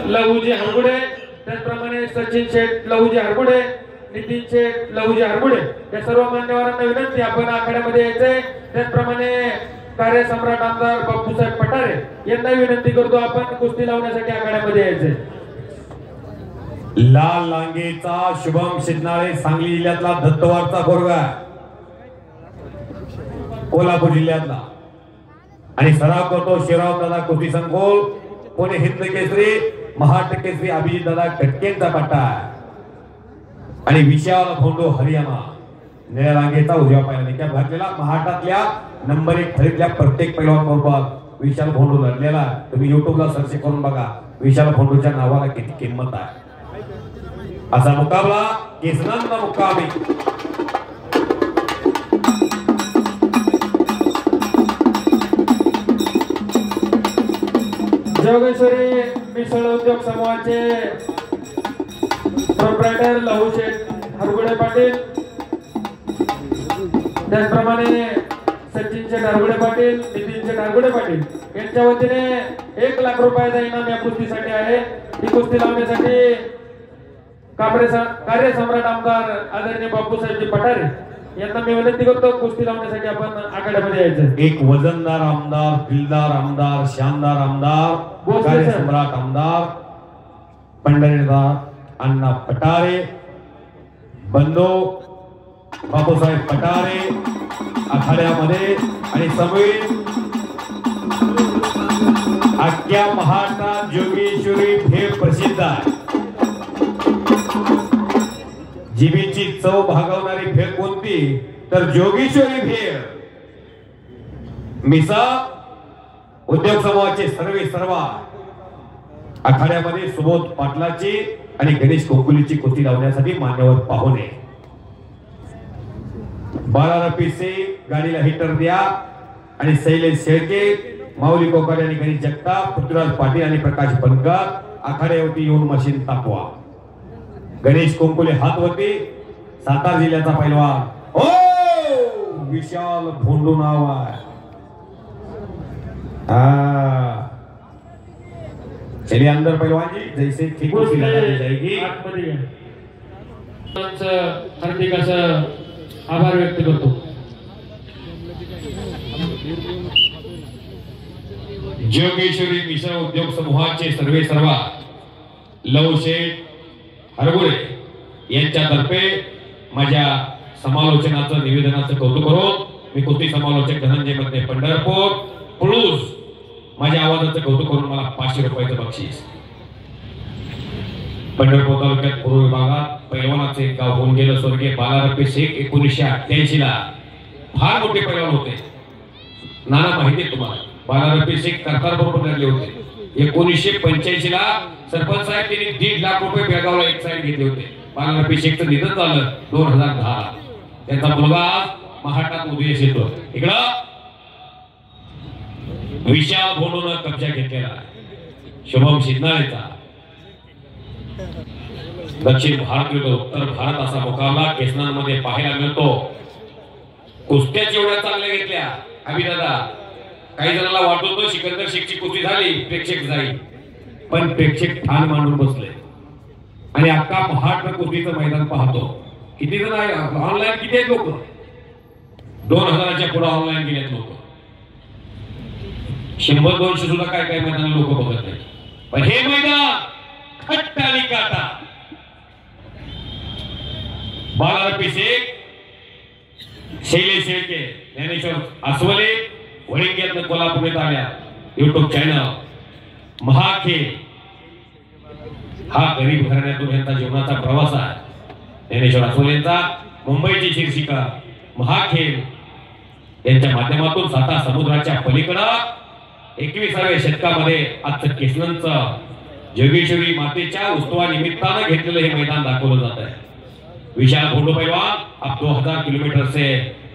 लहुजी हरगुडे, त्याचप्रमाणे सचिन शेठ लहुजी हरगुडे, नितीन शेठ लहुजी हरगुडे या सर्व मान्यवरांना विनंती आपण आखाड्यामध्ये यायचंय। त्याचप्रमाणे कार्यसम्राट आमदार बापूसाहेब पठारे यांना विनंती करतो आपण कुस्ती लावण्यासाठी आखाड्यामध्ये यायचंय। लाल लांगेचा शुभम शिंदे सांगली जिल्ह्यातला दत्तवारचा पोरगा, कोल्हापूर जिल्ह्यातला आणि सराव करतो शिराव दादा कुस्ती संकुल पुणे हिंद केसरी महाराष्ट्र केसरी अभिजित दादा कटकेंचा पट्टा आणि विशाल फोंडो हरियाणा निळ्या रांगेचा उजव्या पायाने निकाल घातलेला महाराष्ट्रातल्या नंबर 1 ठरलेल्या प्रत्येक पैलवान बरोबर विशाल फोंडो लढलेला। तुम्ही युट्यूबला सर्च करून बघा विशाल फोंडोच्या नावाला किती किंमत आहे। असा मुकाबला केसनांचा मुकाबला जोगेश्वरी मिसळ उद्योग समूहाचे प्रोप्रायटर लहू शेठ हरगुडे पाटील, त्याचप्रमाणे सचिन शेठ हरगुडे पाटील, नितीन शेठ हरगुडे पाटील यांच्या वतीने 1 लाख रुपयाचा इनाम या कुस्तीसाठी आहे। ही कुस्ती लावण्यासाठी कार्यसम्राट आमदार आदरणीय बापूसाहेबजी पठारे यांना मी विनंती करतो कुस्ती लावण्यासाठी आपण आखाड्यामध्ये यायचं। एक वजनदार आमदार, दिलदार आमदार, शानदार आमदार, कार्यसम्राट आमदार पंढरीनाथ अण्णा पठारे बंधू बापूसाहेब पठारे आखाड्यामध्ये आणि समीर अख्ख्या महाराष्ट्रात जोगेश्वरी भेळ प्रसिद्ध आहे। जिभेची चव भागवणारी भेळ कोणती तर जोगेश्वरी भेळ। मिसा उद्योग समूहाचे सर्व आखाड्यामध्ये सुबोध पाटलाची आणि गणेश कोकुलीची कुस्ती लावण्यासाठी मान्यवर पाहुणे। बालारपीसे गाडीला हिटर द्या आणि शैलेश शेळके, माऊली कोकाडे आणि गणेश जगताप, पृथ्वीराज पाटील आणि प्रकाश बनकर आखाड्यावरती येऊन मशीन तापवा। गणेश कोकुले हातवरती सातारा जिल्ह्याचा पैलवान ओ विशाल फोंडो नाव आहे। चलिए अंदर पहलवान जी जैसे ठीक उसी लगाई जाएगी। हार्दिक असं आभार व्यक्त करतो। जोगेश्वरी मिसळ उद्योग समूहाचे सर्व लहू शेठ हरगुडे यांच्यातर्फे माझ्या समालोचनाचं निवेदनाचं कौतुक करून मी कुस्ती समालोचक धनंजय मध्ये पंढरपूर पुळूस माझ्या आवाजाचं कौतुक करून मला 500 रुपयाचं बक्षीस। पंढरपूर तालुक्यात पूर्व विभागात पैलवानाचे गाव होऊन गेलं स्वर्गीय बालारपे शेख 1988 ला फार मोठे पैलवान होते। नाना माहिती आहे तुम्हाला बालारपे शेख करतार बरोबर लढले होते। 1985 ला सरपंच साहेब त्यांनी 1.5 लाख रुपये बेळगावला एक साईड घेतले होते। बालारपे शेखचं निधन झालं 2010। त्यांचा मुलगा महाराष्ट्रात उदयास येतो। इकडं विशाल फोंडोनं कब्जा घेतलेला शुभम शिंदेचा दक्षिण भारत विरुद्ध उत्तर भारत असा मुकाबला केसनांमध्ये पाहायला मिळतो। कुस्त्या जेवढ्या चांगल्या घेतल्या अभिदादा काही जणांना वाटत होतं सिकंदर शेखची कुस्ती झाली प्रेक्षक जाईल, पण प्रेक्षक ठाण मांडून बसले आणि अख्खा महाराष्ट्र कुस्तीचं मैदान पाहतो। किती जण आहे ऑनलाईन, किती आहेत लोक 2000च्या पुढे ऑनलाईन गेलेत लोक। 100-200 सुद्धा काय मैदान लोक बघत नाही, पण हे मैदान खट्ट आणि काटा। बालारपे शेख, शैलेश शेळके, ज्ञानेश्वर आसवले वडिंग्यातनं कोल्हापूर आल्या। युट्यूब चॅनल महाखेळ हा गरीब घराण्यातून यांचा जीवनाचा प्रवास आहे। ज्ञानेश्वर आसवलेंचा मुंबईची शीर्षिका महाखेळ यांच्या माध्यमातून साता समुद्राच्या पलीकडं 21व्या शतकामध्ये आजचं केसनांचं जोगेश्वरी मातेच्या उत्सवा निमित्तानं घेतलेलं हे मैदान दाखवलं जात है। विशाल फोंडो पहलवान अब 2000 किलोमीटर से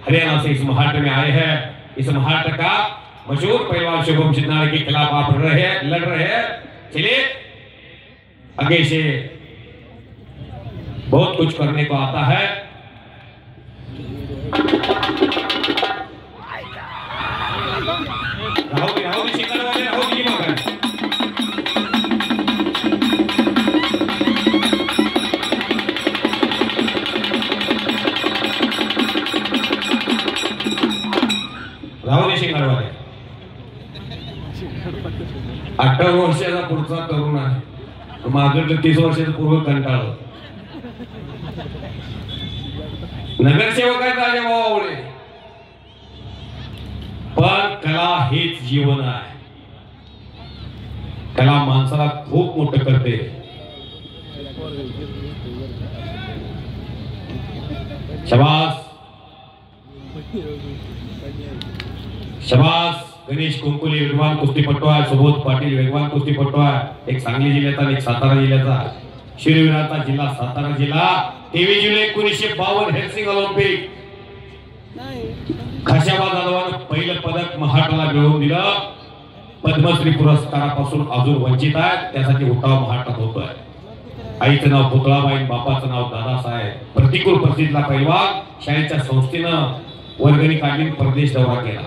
हरियाणा से इस महाराष्ट्र में आए हैं। इस महाराष्ट्र का मशहूर पहलवान शुभम शिंदे के खिलाफ आप लड़ रहे हैं। चलिए आगे से बहुत कुछ करने को आता है। राहुल शिकार वाले राहुल जी मगर मागं 30 वर्षाचं पूर्व कंटाळलं. नगरसेवक आहेत राजाभाऊ आवळे, पण कला हेच जीवन आहे. कला माणसाला खूप मोठं करते. शाबास शाबास. गणेश कुंकुले वेगवान कुस्तीपटू आहे. सुबोध पाटील वेगवान कुस्तीपटू आहे. एक सांगली जिल्ह्याचा आणि एक सातारा जिल्ह्याचा. शिरविराचा जिल्हा सातारा जिल्हा. 23 जुलै 1952 हेल्सिंग ऑलिम्पिक खाशाबा जाधवानं पहिलं पदक महाराष्ट्राला मिळवून दिलं. पद्मश्री पुरस्कारापासून अजून वंचित आहे. त्यासाठी उठाव महाराष्ट्रात होतोय. आईचं नाव पुतळाबाई, बापाचं नाव दादासाहेब. प्रतिकूल परिस्थितीला पैलवान शाळेच्या संस्थेनं वर्गणी काढून परदेश दौरा केला.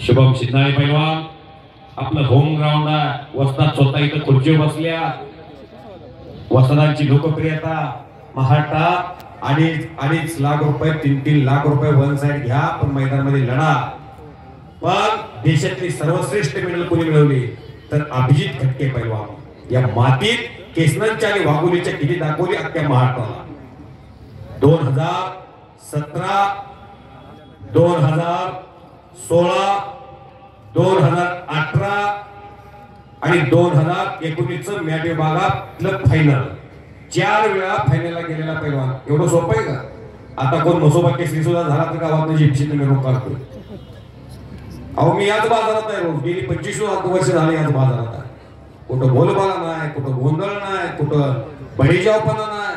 शुभम सिद्धाळे पैलवान आपलं होम ग्राउंड आहे. वसतात स्वतः इथं खुर्चीवर बसल्या. वसतांची लोकप्रियता महाराष्ट्रात 2.5 लाख रुपये 3 लाख रुपये वन साइड घ्या, पण मैदानामध्ये लढा. पण देशातली सर्वश्रेष्ठ मेडल कोणी मिळवली तर अभिजित खटके पैलवान. या मातीत केसनच्या आणि वाघोलीच्या किती दाखवली अख्ख्या महाराष्ट्राला. 2017, 2016, 2018 आणि 2019 मॅट विभागातलं फायनल 4 वेळा फायनलला गेलेला पैलवान. एवढं सोपं आहे का? आता कोण मसोबा केसरी सुद्धा झाला तर गावात जिप्सीने मिरवणूक काढतोय. अहो मी याच बाजारात आहे रोज. गेली 25 वर्ष झाली याच बाजारात आहे. कुठं बोलबाला नाही, कुठं गोंधळ नाही, कुठं बळीजावपणा नाही.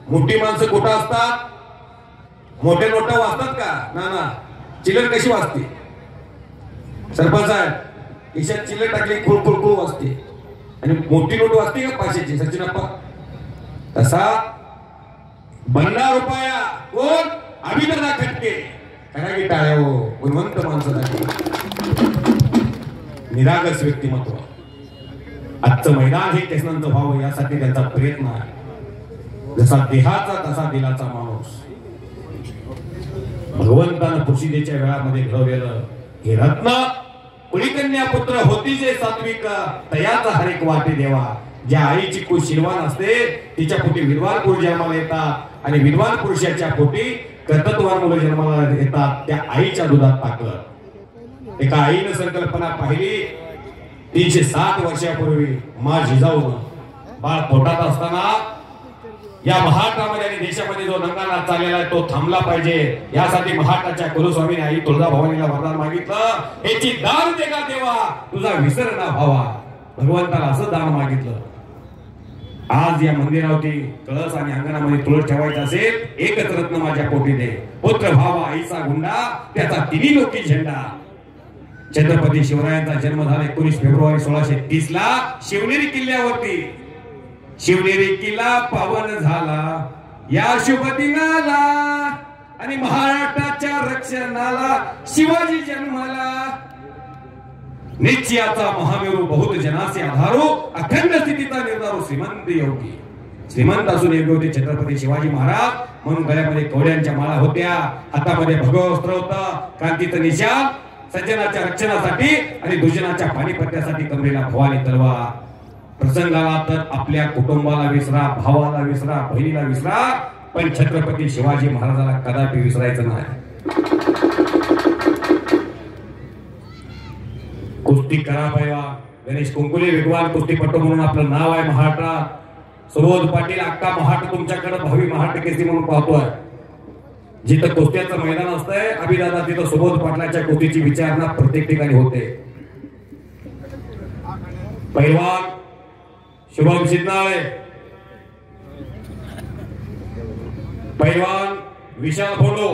मोठी माणसं कुठं असतात? मोठे नोटा वाचतात का? ना. चिल्लर कशी वाचते? सरपंच साहेब खिशात चिल्लर टाकली खुळखुळ वाचते. आणि मोठी नोट वाचते का 500ची? सचिनप्पा तसा 50 रुपया कोण? अभिनंदा खटके. करा की टाळ्या हो. गुणवंत माणसासाठी निरागस व्यक्तिमत्व. आजचं मैदान हे केसनांचं व्हावं यासाठी त्यांचा प्रयत्न आहे. जसा देहाचा तसा दिलाचा माणूस. भगवंतानं पुरुषीदेच्या वेळामध्ये घडवलेलं हे रत्न. कुळीकन्या पुत्र होती जे सात्विक, तयाचा हरेक वाटे देवा. ज्या आईची कुळ शिरवान असते तिच्या पोटी विद्वान पुरुष जन्माला येतात, आणि विद्वान पुरुषाच्या पोटी कर्तृत्वान मुलं जन्माला येतात. त्या आईच्या दुधात टाकलं. एका आईनं संकल्पना पाहिली 307 वर्षापूर्वी. मा जिजाऊन बाळ पोटात असताना या महाराष्ट्रामध्ये आणि देशामध्ये जो नंगानाथ चाललेला आहे तो थांबला पाहिजे. यासाठी महाराष्ट्राच्या गुरुस्वामीने आई तुळजाभवानीला वरदान मागितलं, याची दान दे का देवा, तुझा विसर ना व्हावा. भगवंताला असं दान मागितलं. आज या मंदिरावरती कळस आणि अंगणामध्ये तुळस ठेवायचं असेल, एकच रत्न माझ्या पोटी दे. पुत्र भावा आईचा गुंडा, त्याचा तिन्ही लोकी झेंडा. छत्रपती शिवरायांचा जन्म झाला 19 फेब्रुवारी 1630 ला शिवनेरी किल्ल्यावरती. शिवनेरी किल्ला पावन झाला या शुभ दिनाला, आणि महाराष्ट्राच्या रक्षणाला शिवाजी जन्माला. निश्चयाचा महामेरू बहुत जनासे आधारो, अखंड स्थितीचा निर्धारो श्रीमंत योगी. श्रीमंत असून योग्य होते छत्रपती शिवाजी महाराज. म्हणून गळ्यामध्ये कवड्यांच्या माळा होत्या, हातामध्ये भगव वस्त्र होतं, क्रांतीचं निशाण. सज्जनाच्या रक्षणासाठी आणि दुर्जनाच्या पाणीपट्ट्यासाठी कमरेला भवानी तलवार. प्रसंगाला तर आपल्या कुटुंबाला विसरा, भावाला विसरा, बहिणीला विसरा, पण छत्रपती शिवाजी महाराजाला कदापि विसरायचं नाही. कुस्ती करा पैवा. गणेश कुंकुले वेगवान कुस्तीपटू म्हणून आपलं नाव आहे महाराष्ट्रात. सुबोध पाटील अक्का महाराष्ट्र तुमच्याकडे भावी महाराष्ट्र केसरी म्हणून पाहतोय. जिथं कुस्त्याचं मैदान असतंय अभिदादा, तिथं सुबोध पाटलाच्या कुस्तीची विचारणा प्रत्येक ठिकाणी होते. पैलवान शुभम सिद्धाळे, पैलवान विशाल फोटो,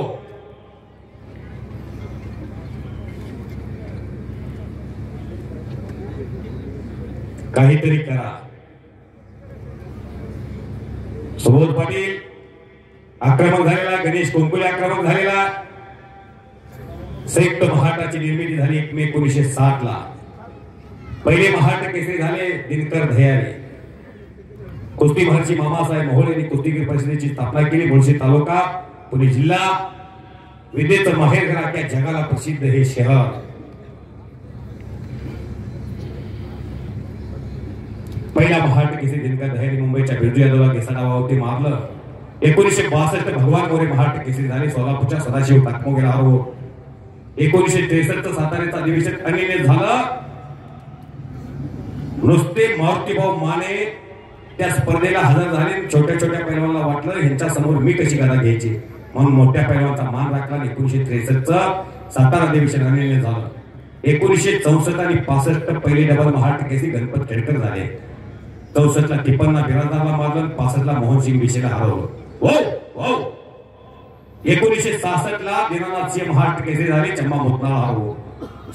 काहीतरी करा. सुबोध पाटील आक्रमक झालेला, गणेश कुंकुले आक्रमक झालेला. संयुक्त महाराष्ट्राची निर्मिती झाली 1 मे 1960 ला. पहिले महाराष्ट्र केसरी झाले दिनकर धयारे. कुस्ती महर्षी मामासाहेब मोहोळ यांनी कुस्तीगीर परिषदेची स्थापना केली. मुळशी तालुका, पुणे जिल्हा. विद्येचं माहेरघर, अख्ख्या जगाला प्रसिद्ध हे शहर. पहिला महाराष्ट्र केसरी दिनकर दहेरी मुंबईच्या बिरजू यादवला केसा डावावरती मारलं. 1962 भगवान गोरे महाराष्ट्र केसरी झाले. सोलापूरच्या सदाशिव ताकमोगेला हरवून 1963 साताऱ्याचं अधिवेशन अनिर्णित झालं. नुसते मारुतीभाऊ माने त्या स्पर्धेला हजर झाले. छोट्या छोट्या पैलवानाला वाटलं ह्यांच्या समोर मी कशी गदा घ्यायची, म्हणून मोठ्या पैलवानाचा मान राखला. 1963 सातारा अधिवेशन अनिर्णित झालं. 1964 आणि 65 पहिले डबल महाराष्ट्र केसरी गणपत खेडकर झाले. 64 ला टिप्पणला बिराजदारला मारलं, 65 ला मोहनसिंग बिशेला हरवलं. 1966 ला दीनानाथ सिंह महाराष्ट्र केसरी झाले. चंबा मुतनाळ हरवलं.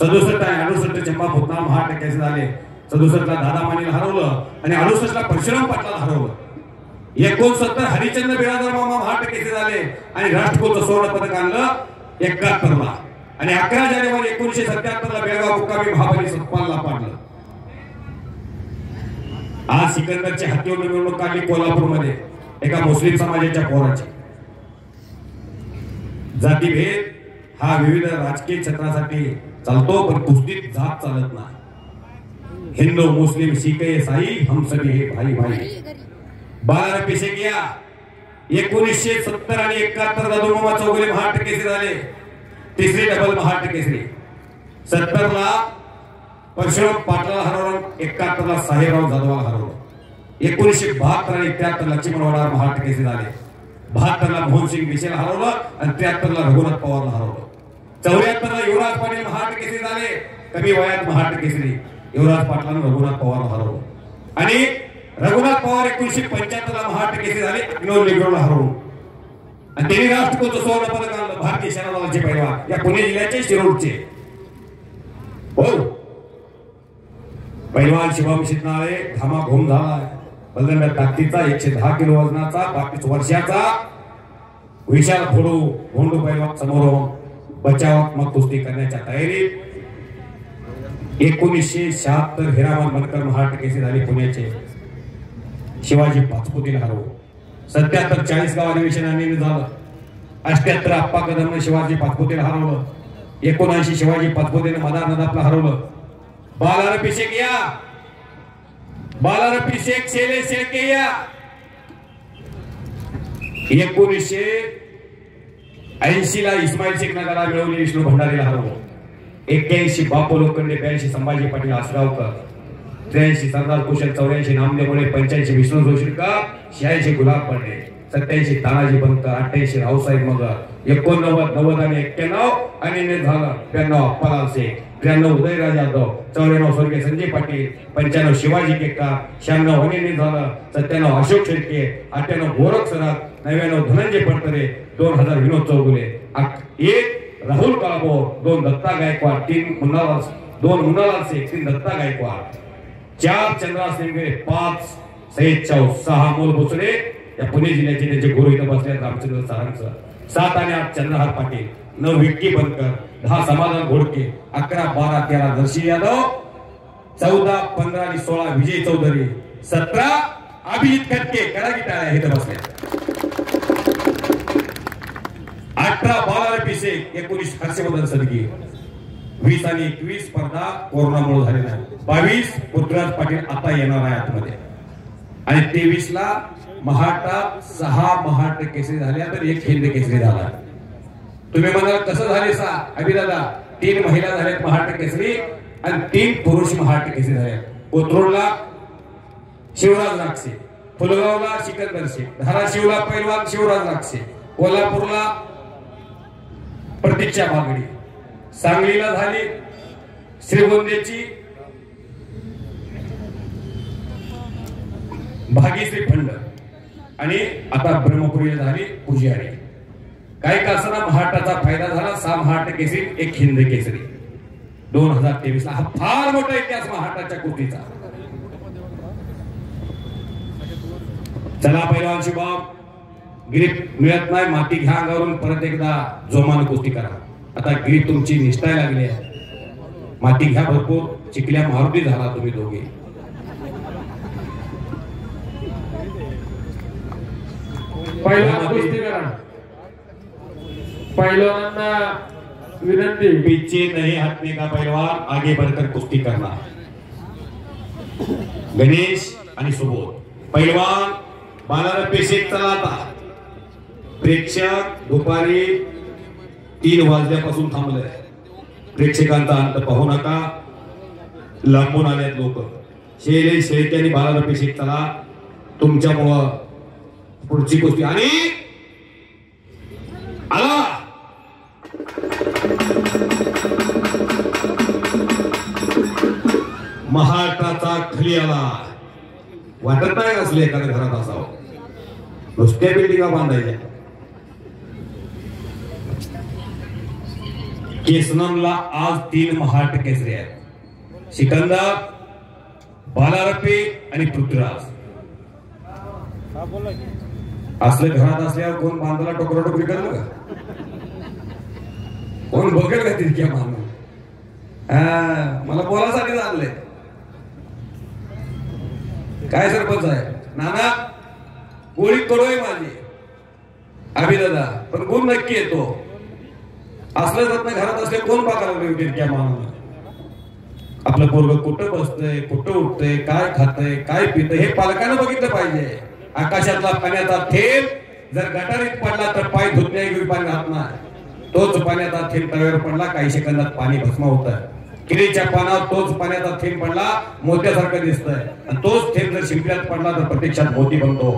67 आणि 68 चंबा मुतनाळ महाराष्ट्र केसरी झाले. 67 ला दादा मानेला हरवलं आणि 68 ला परशुराम पाटलाला हरवलं. 69 हरिचंद्र बिराजदार मामा महाराष्ट्र केसरी झाले आणि राष्ट्रकुलचं सुवर्ण पदक आणलं 71 ला. आणि 11 जानेवारी 1977 ला बेळगाव मुक्कामी महाबली सतपालला पाडलं. आज सिकंदरची हत्तीवर निवडणूक काढली कोल्हापूरमध्ये एका मुस्लिम समाजाच्या पोराची. जातीभेद हा विविध राजकीय क्षेत्रासाठी चालतो, पण कुस्तीत जात चालत नाही. हिंदू मुस्लिम सिख ईसाई हम सभी हे भाई भाई. बाला पेशे गया 1970 आणि 71 दादू मामा चौगुले महाराष्ट्र केसरी झाले. तिसरी डबल महाराष्ट्र केसरी. 70 ला परशुराम पाटलाला हरवलं. 71 ला साहेबराव जाधवाला हरवलं. 1972 आणि 73 लक्ष्मण वडार महाराष्ट्र केसरी झाले. 72 ला मोहनसिंग बिशेला हरवलं आणि 73 ला रघुनाथ पवारला हरवलं. 74 ला युवराज पाटील महाराष्ट्र केसरी झाले. कमी वयात महाराष्ट्र केसरी. युवराज पाटलांना रघुनाथ पवारला हरवलं. आणि रघुनाथ पवार 1975 ला महाराष्ट्र केसरी झाले. विनोद लेगरोला हरवलं आणि त्यांनी राष्ट्रकुलचं सुवर्ण पदक आणलं. भारतीय सेना दलाचे पैलवान या पुणे जिल्ह्याचे शिरोडचे. हो, पैलवान शिवम शितनाळे घामाघूम झाला. बलदंड ताकदीचा 110 किलो वजनाचा 22 वर्षाचा विशाल फोडू भोंडू पैलवान समोर बचावात्मक कुस्ती करण्याच्या तयारीत. 1976 हिरामन मनकर महाराष्ट्र केसरी झाले पुण्याचे. शिवाजी पाचपुतेला हरवलं. 77 चाळीसगाव अधिवेशन अनिर्णित झालं. 78 अप्पा कदमने शिवाजी पाचपुतेला हरवलं. 79 शिवाजी पाचपुतेने मदार नदापला हरवलं. बालार पिशेक या बालार पिशेक शेले शेळके या. 1980 ला इस्माईल शेख नगरला मिळवली. विष्णू भंडारीला हरवलं. 81 बापू लोखंडे. 82 संभाजी पाटील आसगावकर. 83 सरदार कुशल. 84 नामदेव मुळे. 85 विष्णू जोशीकर. 86 गुलाब पांडे. 87 तानाजी बनकर. 88 रावसाहेब मगर. 89 90 आणि 91 अनिर्णित झालं. 92 अप्पालाल शेख. 93 उदयराज यादव. 94 स्वर्गीय संजय पाटील. 95 शिवाजी केतकर. 96 अनिर्णित झालं. 97 अशोक शेळके. 98 गोरख सराफ. 99 धनंजय पडतरे. 2000 विनोद चौगुले. 1 राहुल काळभोर. 2 दत्ता गायकवाड. 3 मुन्नालाल शेख. 3 दत्ता गायकवाड. 4 चंद्रा सिंगे. 5 सईद चौ. 6 अमोल भोसले या पुणे जिल्ह्याचे त्यांचे गुरु इथं बसले रामचंद्र सारांचं. 7 आणि 8 चंद्रहार पाटील. 9 विक्की बनकर. 10 समाधान घोडके. 11 12 13 दर्शी यादव. 14 15 आणि 16 विजय चौधरी. 17 अभिजित खटके. करा की टाळ्या इथं बसले. 18 बालार पिसे. 19 हर्षवर्धन सदगी. 20 आणि 21 स्पर्धा कोरोनामुळे झालेल्या आहेत. 22 पृथ्वीराज पाटील आता येणार आहे आतमध्ये. आणि 23 ला महाराष्ट्रात 6 महाराष्ट्र केसरी झाल्या तर 1 हिंद केसरी झाला. तुम्ही म्हणाल कसं झाले 6? अभिदादा 3 महिला झाल्यात महाराष्ट्र केसरी आणि 3 पुरुष महाराष्ट्र केसरी झाले. कोथरूडला शिवराज राक्षे. फुलगावला सिकंदर शेख. धाराशिवला पैलवान शिवराज राक्षे. कोल्हापूरला प्रतीक्षा बागडी. सांगलीला झाली श्रीगोंद्याची भागीश्री फंड आणि आता ब्रह्मपुरीला झाली पुजारी. काही का असताना महाराष्ट्राचा फायदा झाला. 6 महाराष्ट्र केसरी 1 हिंद केसरी. 2023 ला हा फार मोठा इतिहास महाराष्ट्राच्या कुस्तीचा. चला पहिलवान शुभम. ग्रीप मिळत नाही माती घ्या अंगावरून. परत एकदा जोमानं कुस्ती करा. आता ग्रीप तुमची निष्ठाय लागली आहे. माती घ्या भरपूर. चिखल्या मारुती झाला तुम्ही दोघे. पहिलवान कुस्ती करा. पहिलवानांना विनंती. पीछे नहीं हटने का पहलवान आगे बढ़कर कुश्ती करना. गणेश आणि सुबोध पैलवान बालारपे शेख. चला आता प्रेक्षक दुपारी 3 वाजल्यापासून थांबलंय. प्रेक्षकांचा अंत पाहू नका. लांबून आलेत लोक. शैलेश शेळके आणि बालारपे शेख चला. तुमच्यामुळं पुढची गोष्टी आणि आला महाराष्ट्राचा खली आला. वाटत नाही असले एखाद्या घरात असावं. नुसत्या बिल्डिंगा बांधायच्या. केसनमला आज 3 महाराष्ट्र केसरी आहेत. सिकंदर, बालारपे आणि पृथ्वीराज. असले घरात असल्यावर कोण बांधला टोकराटोकरी करल का? कोण बघेल का तितक्या मानून? मला बोलासाठी आणलंय. काय सरपंच आहे नाना? गोळी कडू आहे माझी अभिदादा, पण गुण नक्की येतो. असलं जात नाही घरात असले कोण पाकाला तितक्या मानून? आपलं पोरग कुठं बसतंय, कुठं उठतंय, काय खातंय, काय पितंय हे पालकानं बघितलं पाहिजे. आकाशातला पाण्याचा थेंब जर गटारीत पडला तर पाय धुतण्यायोग्य पाणी राहत नाही. तोच पाण्याचा थेंब तळ्यावर पडला, काही सेकंदात पाणी भस्म होतं. किडीच्या पानावर तोच पाण्याचा थेंब पडला, मोत्यासारखं दिसतंय. आणि तोच थेंब जर शिंपल्यात पडला तर प्रत्यक्षात मोती बनतो.